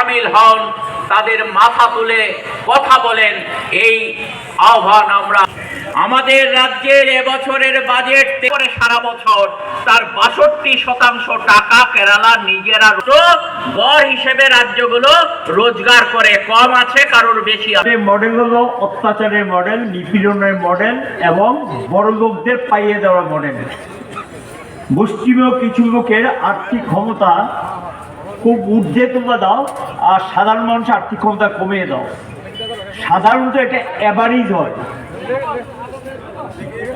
সামিল হন, তাদের মাথা তুলে কথা বলেন, এই আহ্বান আমরা। আমাদের রাজ্যের এবছরের বাজেট করে সারা বছর তার ৬২% টাকা কেরালা নিজেরা গড় হিসেবে রাজ্যগুলো রোজগার করে, কম আছে কারোর বেশি আছে। মডেল হলো অত্যাচারের মডেল, নিপীড়নের মডেল এবং বড় লোকদের পাইয়ে দেওয়ার মডেল। মুষ্টিমেয় কিছু লোকের আর্থিক ক্ষমতা খুব ঊর্ধ্বে তুলে দাও আর সাধারণ মানুষের আর্থিক ক্ষমতা কমিয়ে দাও। সাধারণত এটা অ্যাভারেজ হয়,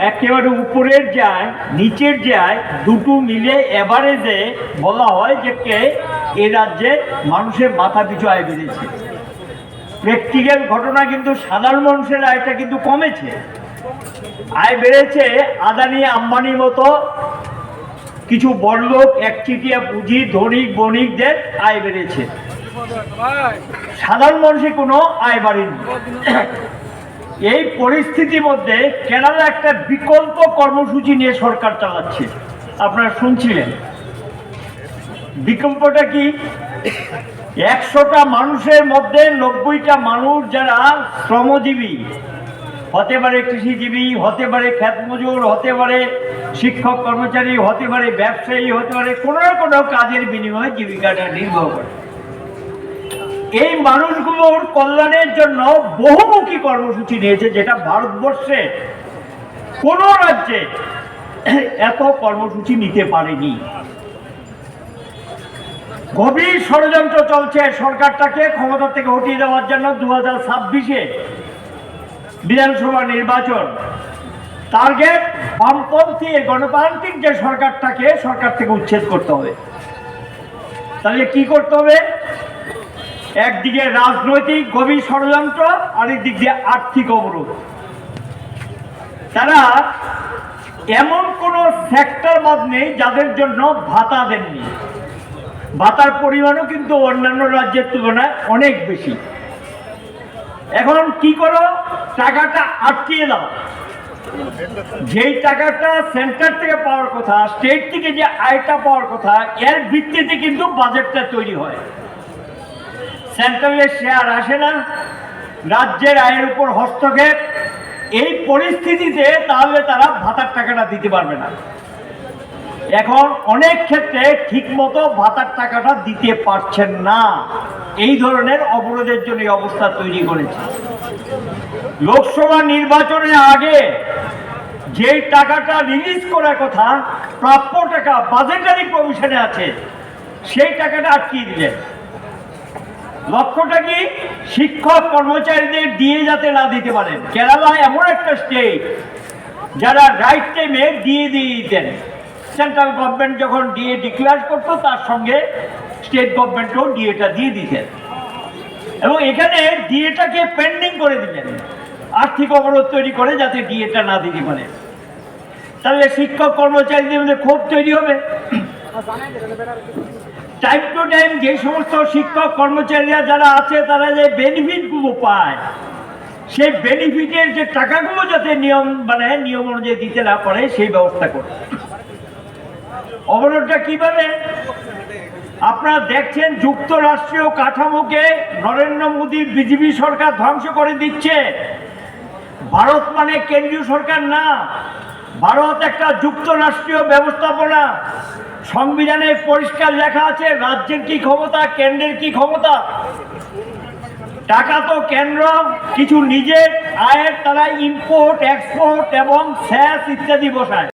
একেবারে উপরের যায় নিচের যায় দুটো মিলে অ্যাভারেজে বলা হয় যে এ রাজ্যে মানুষের মাথা পিছু আয় বেড়েছে। প্র্যাকটিক্যাল ঘটনা কিন্তু সাধারণ মানুষের আয়টা কিন্তু কমেছে। আয় বেড়েছে আদানি আম্বানির মতো কিছু বড়লোক একচিটিয়া পুঁজি ধনিক বণিকদের আয় বেড়েছে, সাধারণ মানুষের কোনো আয় বাড়েনি। এই পরিস্থিতির মধ্যে কেরালা একটা বিকল্প কর্মসূচি নিয়ে সরকার চালাচ্ছে, আপনারা শুনছিলেন। বিকল্পটা কি? ১০০টা মানুষের মধ্যে ৯০টা মানুষ যারা শ্রমজীবী, হতে পারে কৃষিজীবী, হতে পারে ক্ষেত মজুর, হতে পারে শিক্ষক কর্মচারী, হতে পারে ব্যবসায়ী, হতে পারে কোনো না কোনো কাজের বিনিময়ে জীবিকাটা নির্বাহ করে। এই মানুষগুলোর কল্যাণের জন্য বহুমুখী কর্মসূচি নিয়েছে, যেটা ভারতবর্ষে কোনো রাজ্যে এত কর্মসূচি নিতে পারেনি। গভীর ষড়যন্ত্র চলছে সরকারটাকে ক্ষমতা থেকে হটিয়ে দেওয়ার জন্য। 2026-এ বিধানসভা নির্বাচন, টার্গেট বামপন্থী গণতান্ত্রিক যে সরকারটাকে সরকার থেকে উচ্ছেদ করতে হবে। তাহলে কি করতে হবে? একদিকে রাজনৈতিক গভীর ষড়যন্ত্র, আরেক দিক দিয়ে আর্থিক অবরোধ। তারা এমন কোন সেক্টর বাদ নেই যাদের জন্য ভাতা দেননি। ভাতার পরিমাণও কিন্তু অন্যান্য রাজ্যের তুলনায় অনেক বেশি। এখন কি করো? টাকাটা আটকিয়ে দাও। যেই টাকাটা সেন্টার থেকে পাওয়ার কথা, স্টেট থেকে যে আয়টা পাওয়ার কথা, এর ভিত্তিতে কিন্তু বাজেটটা তৈরি হয়। সেন্ট্রালের শেয়ার আসে না, রাজ্যের আয়ের উপর হস্তক্ষেপ। এই পরিস্থিতিতে তাহলে তারা ভাতার টাকাটা দিতে পারবে না। এখন অনেক ক্ষেত্রে ঠিকমতো ভাতার টাকাটা দিতে পারছেন না। এই ধরনের অবরোধের জন্য এই অবস্থা তৈরি করেছে। লোকসভা নির্বাচনের আগে যে টাকাটা রিলিজ করার কথা, প্রাপ্য টাকা বাজেটারি প্রভিশনে আছে, সেই টাকাটা আটকিয়ে দিলেন। লক্ষ্যটা কি? শিক্ষক কর্মচারীদের দিয়ে যাতে না দিতে পারেন। কেরালা এমন একটা স্টেট যারা রাইট টাইমে দিয়ে দিতেন। সেন্ট্রাল গভর্নমেন্ট যখন ডিএ ডিক্লেয়ার করতো, তার সঙ্গে স্টেট গভর্নমেন্টও ডিএটা দিয়ে দিতেন, এবং এখানে ডিএটাকে পেন্ডিং করে দিলেন, আর্থিক অবরোধ তৈরি করে যাতে ডিএটা না দিতে পারে। তাহলে শিক্ষক কর্মচারীদের মধ্যে ক্ষোভ তৈরি হবে। টাইম টু টাইম যে সমস্ত শিক্ষক কর্মচারীরা যারা আছে তারা যে বেনিফিটগুলো পায়, সেই বেনিফিটের যে টাকাগুলো যাতে নিয়ম অনুযায়ী দিতে না পারে, সেই ব্যবস্থা করে। অবরোধটা কিভাবে? আপনারা দেখছেন যুক্তরাষ্ট্রীয় কাঠামোকে নরেন্দ্র মোদীর বিজেপি সরকার ধ্বংস করে দিচ্ছে। ভারত মানে কেন্দ্রীয় সরকার না, ভারত একটা যুক্তরাষ্ট্রীয় ব্যবস্থাপনা। সংবিধানে পরিষ্কার লেখা আছে রাজ্যের কি ক্ষমতা, কেন্দ্রের কি ক্ষমতা। টাকা তো কেন্দ্র কিছু নিজের আয়ের তারা ইম্পোর্ট, এক্সপোর্ট এবং সেস ইত্যাদি বসায়।